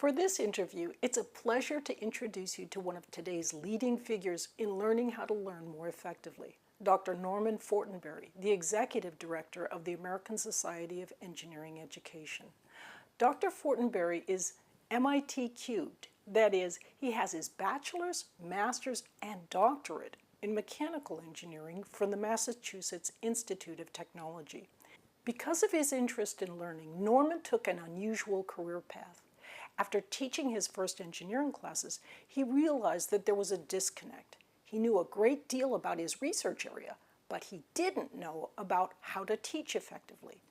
For this interview, it's a pleasure to introduce you to one of today's leading figures in learning how to learn more effectively, Dr. Norman Fortenberry, the Executive Director of the American Society of Engineering Education. Dr. Fortenberry is MIT cubed. That is, he has his bachelor's, master's, and doctorate in mechanical engineering from the Massachusetts Institute of Technology. Because of his interest in learning, Norman took an unusual career path. After teaching his first engineering classes, he realized that there was a disconnect. He knew a great deal about his research area, but he didn't know about how to teach effectively.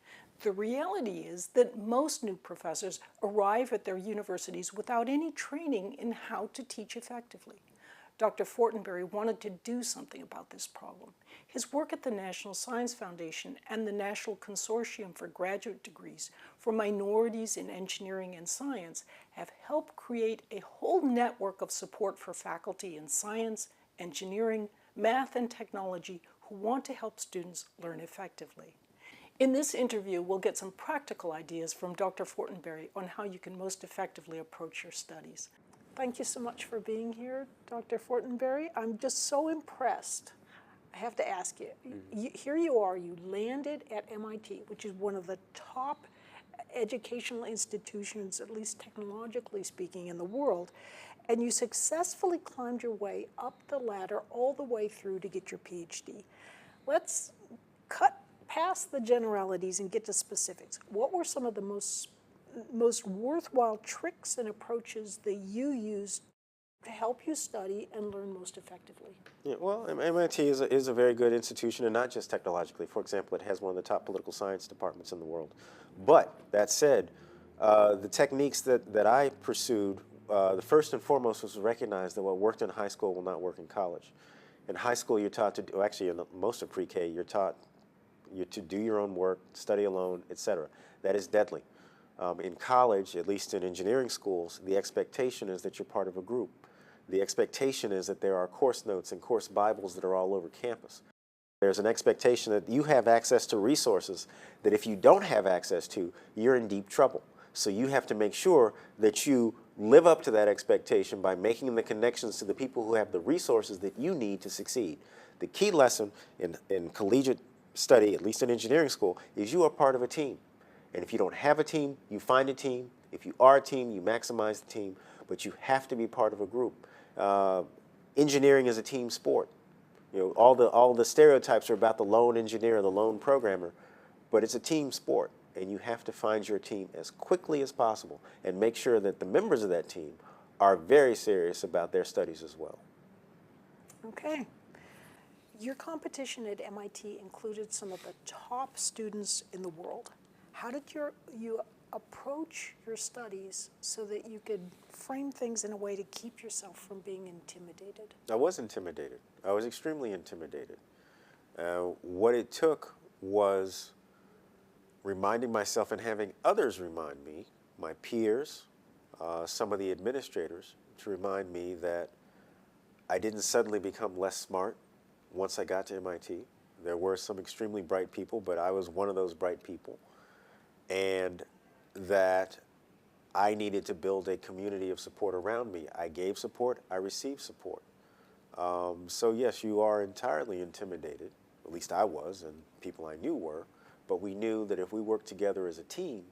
The reality is that most new professors arrive at their universities without any training in how to teach effectively. Dr. Fortenberry wanted to do something about this problem. His work at the National Science Foundation and the National Consortium for Graduate Degrees for Minorities in Engineering and Science have helped create a whole network of support for faculty in science, engineering, math, and technology who want to help students learn effectively. In this interview, we'll get some practical ideas from Dr. Fortenberry on how you can most effectively approach your studies. Thank you so much for being here, Dr. Fortenberry. I'm just so impressed. I have to ask you, here you are, you landed at MIT, which is one of the top educational institutions, at least technologically speaking, in the world, and you successfully climbed your way up the ladder all the way through to get your PhD. Let's cut past the generalities and get to specifics. What were some of the most worthwhile tricks and approaches that you used to help you study and learn most effectively? Yeah, well, MIT is a very good institution, and not just technologically. For example, it has one of the top political science departments in the world. But that said, the techniques that I pursued, the first and foremost was to recognize that what worked in high school will not work in college. In high school, you're taught to do, actually in most of pre-K, you're taught to do your own work, study alone, etc. That is deadly. In college, at least in engineering schools, the expectation is that you're part of a group. The expectation is that there are course notes and course Bibles that are all over campus. There's an expectation that you have access to resources that if you don't have access to, you're in deep trouble. So you have to make sure that you live up to that expectation by making the connections to the people who have the resources that you need to succeed. The key lesson in collegiate study, at least in engineering school, is you are part of a team. And if you don't have a team, you find a team. If you are a team, you maximize the team. But you have to be part of a group. Engineering is a team sport. You know, all the stereotypes are about the lone engineer, the lone programmer, but it's a team sport, and you have to find your team as quickly as possible and make sure that the members of that team are very serious about their studies as well. Okay. Your competition at MIT included some of the top students in the world. How did you approach your studies so that you could frame things in a way to keep yourself from being intimidated? I was intimidated. I was extremely intimidated. What it took was reminding myself and having others remind me, my peers, some of the administrators, to remind me that I didn't suddenly become less smart once I got to MIT. There were some extremely bright people, but I was one of those bright people. And that I needed to build a community of support around me. I gave support, I received support. So yes, you are entirely intimidated, at least I was, and people I knew were, but we knew that if we worked together as a team,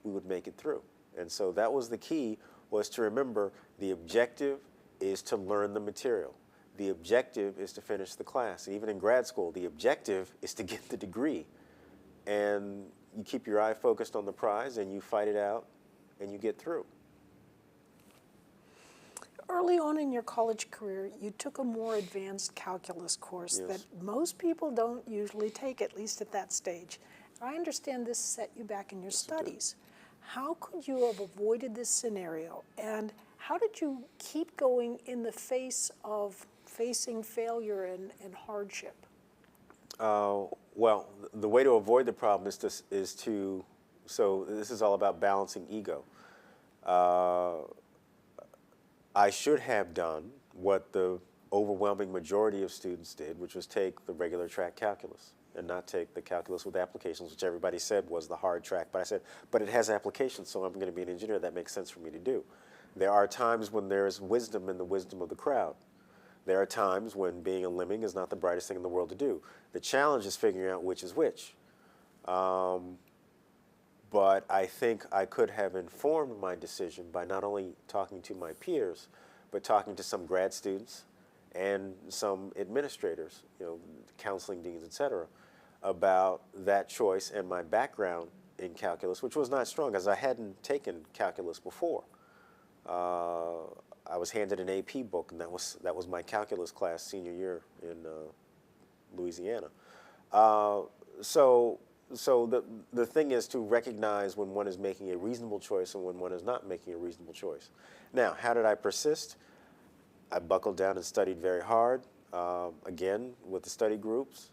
we would make it through. And so that was the key, was to remember the objective is to learn the material. The objective is to finish the class. Even in grad school, the objective is to get the degree. And you keep your eye focused on the prize and you fight it out and you get through. Early on in your college career, you took a more advanced calculus course that most people don't usually take, at least at that stage. I understand this set you back in your studies. How could you have avoided this scenario, and how did you keep going in the face of facing failure and hardship? Well, the way to avoid the problem is to, so this is all about balancing ego. I should have done what the overwhelming majority of students did, which was take the regular track calculus. and not take the calculus with applications, which everybody said was the hard track. But I said, but it has applications, so I'm going to be an engineer. That makes sense for me to do. There are times when there is wisdom in the wisdom of the crowd. There are times when being a lemming is not the brightest thing in the world to do. The challenge is figuring out which is which. But I think I could have informed my decision by not only talking to my peers, but talking to some grad students and some administrators, counseling deans, et cetera, about that choice and my background in calculus, which was not strong, as I hadn't taken calculus before. I was handed an AP book, and that was my calculus class senior year in Louisiana. So the thing is to recognize when one is making a reasonable choice and when one is not making a reasonable choice. Now, how did I persist? I buckled down and studied very hard, again, with the study groups,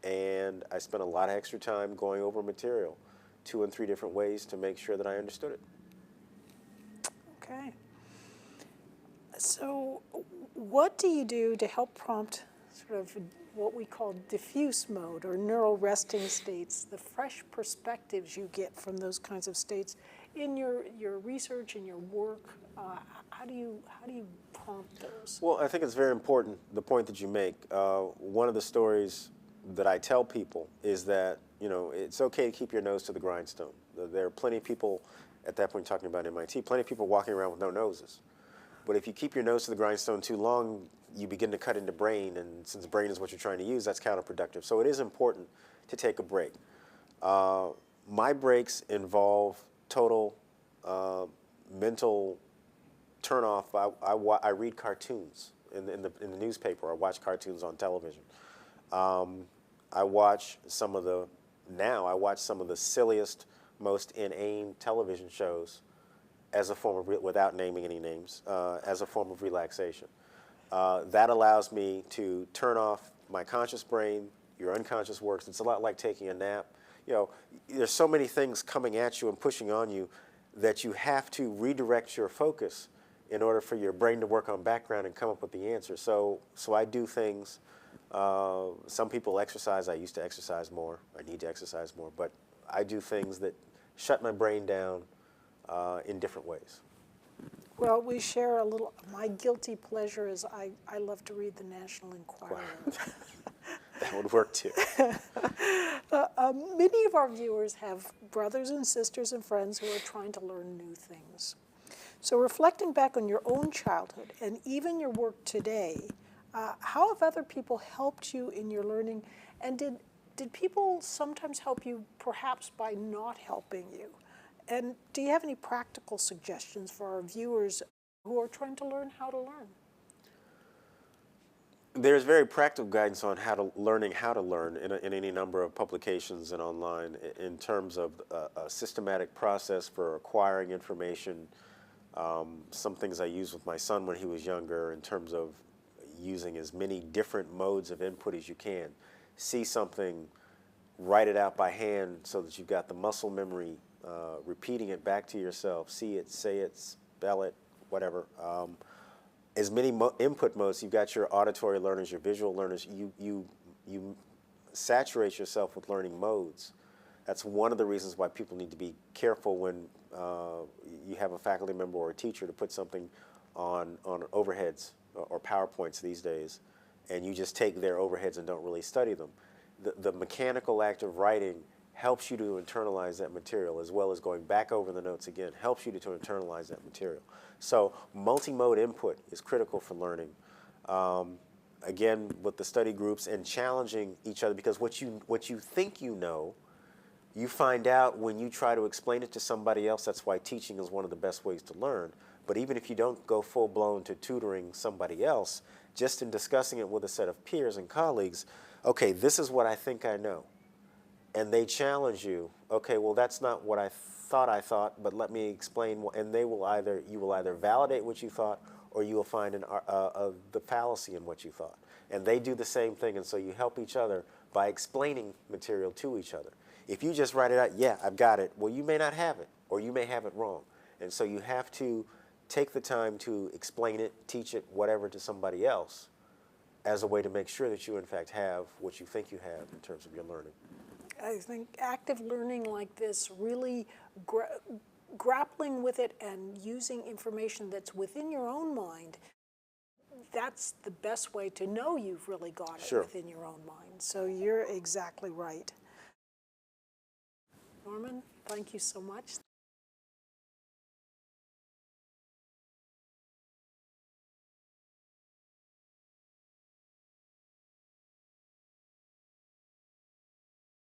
and I spent a lot of extra time going over material 2 and 3 different ways to make sure that I understood it. Okay. So what do you do to help prompt sort of what we call diffuse mode or neural resting states, the fresh perspectives you get from those kinds of states in your research and your work? How do you prompt those? Well, I think it's very important, the point that you make. One of the stories that I tell people is that, it's okay to keep your nose to the grindstone. There are plenty of people, at that point talking about MIT, plenty of people walking around with no noses. But if you keep your nose to the grindstone too long, you begin to cut into brain, and since brain is what you're trying to use, that's counterproductive. So it is important to take a break. My breaks involve total mental turnoff. I read cartoons in the newspaper. I watch cartoons on television. I watch some of the silliest, most inane television shows as a form of, without naming any names, as a form of relaxation. That allows me to turn off my conscious brain. Your unconscious works. It's a lot like taking a nap. There's so many things coming at you and pushing on you that you have to redirect your focus in order for your brain to work on background and come up with the answer. So I do things. Some people exercise. I used to exercise more. I need to exercise more. But I do things that shut my brain down in different ways. Well, we share a little. My guilty pleasure is I love to read the National Enquirer. That would work too. Many of our viewers have brothers and sisters and friends who are trying to learn new things. So reflecting back on your own childhood and even your work today, how have other people helped you in your learning? And did people sometimes help you perhaps by not helping you? And do you have any practical suggestions for our viewers who are trying to learn how to learn? There's very practical guidance on learning how to learn in any number of publications and online in terms of a systematic process for acquiring information. Some things I used with my son when he was younger in terms of using as many different modes of input as you can. See something, write it out by hand so that you've got the muscle memory, repeating it back to yourself. See it, say it, spell it, whatever. As many input modes, you've got your auditory learners, your visual learners. You saturate yourself with learning modes. That's one of the reasons why people need to be careful when you have a faculty member or a teacher to put something on overheads or PowerPoints these days, and you just take their overheads and don't really study them. The mechanical act of writing helps you to internalize that material, as well as going back over the notes again, helps you to internalize that material. So multi-mode input is critical for learning. Again, with the study groups and challenging each other, because what you think you know, you find out when you try to explain it to somebody else. That's why teaching is one of the best ways to learn. But even if you don't go full-blown to tutoring somebody else, just in discussing it with a set of peers and colleagues, okay, this is what I think I know. And they challenge you, okay, well, that's not what I thought, but let me explain. And you will either validate what you thought, or you will find the fallacy in what you thought. And they do the same thing, and so you help each other by explaining material to each other. If you just write it out, yeah, I've got it, well, you may not have it, or you may have it wrong. And so you have to take the time to explain it, teach it, whatever, to somebody else, as a way to make sure that you, in fact, have what you think you have in terms of your learning. I think active learning like this, really grappling with it and using information that's within your own mind, that's the best way to know you've really got it Sure. within your own mind. So you're exactly right. Norman, thank you so much.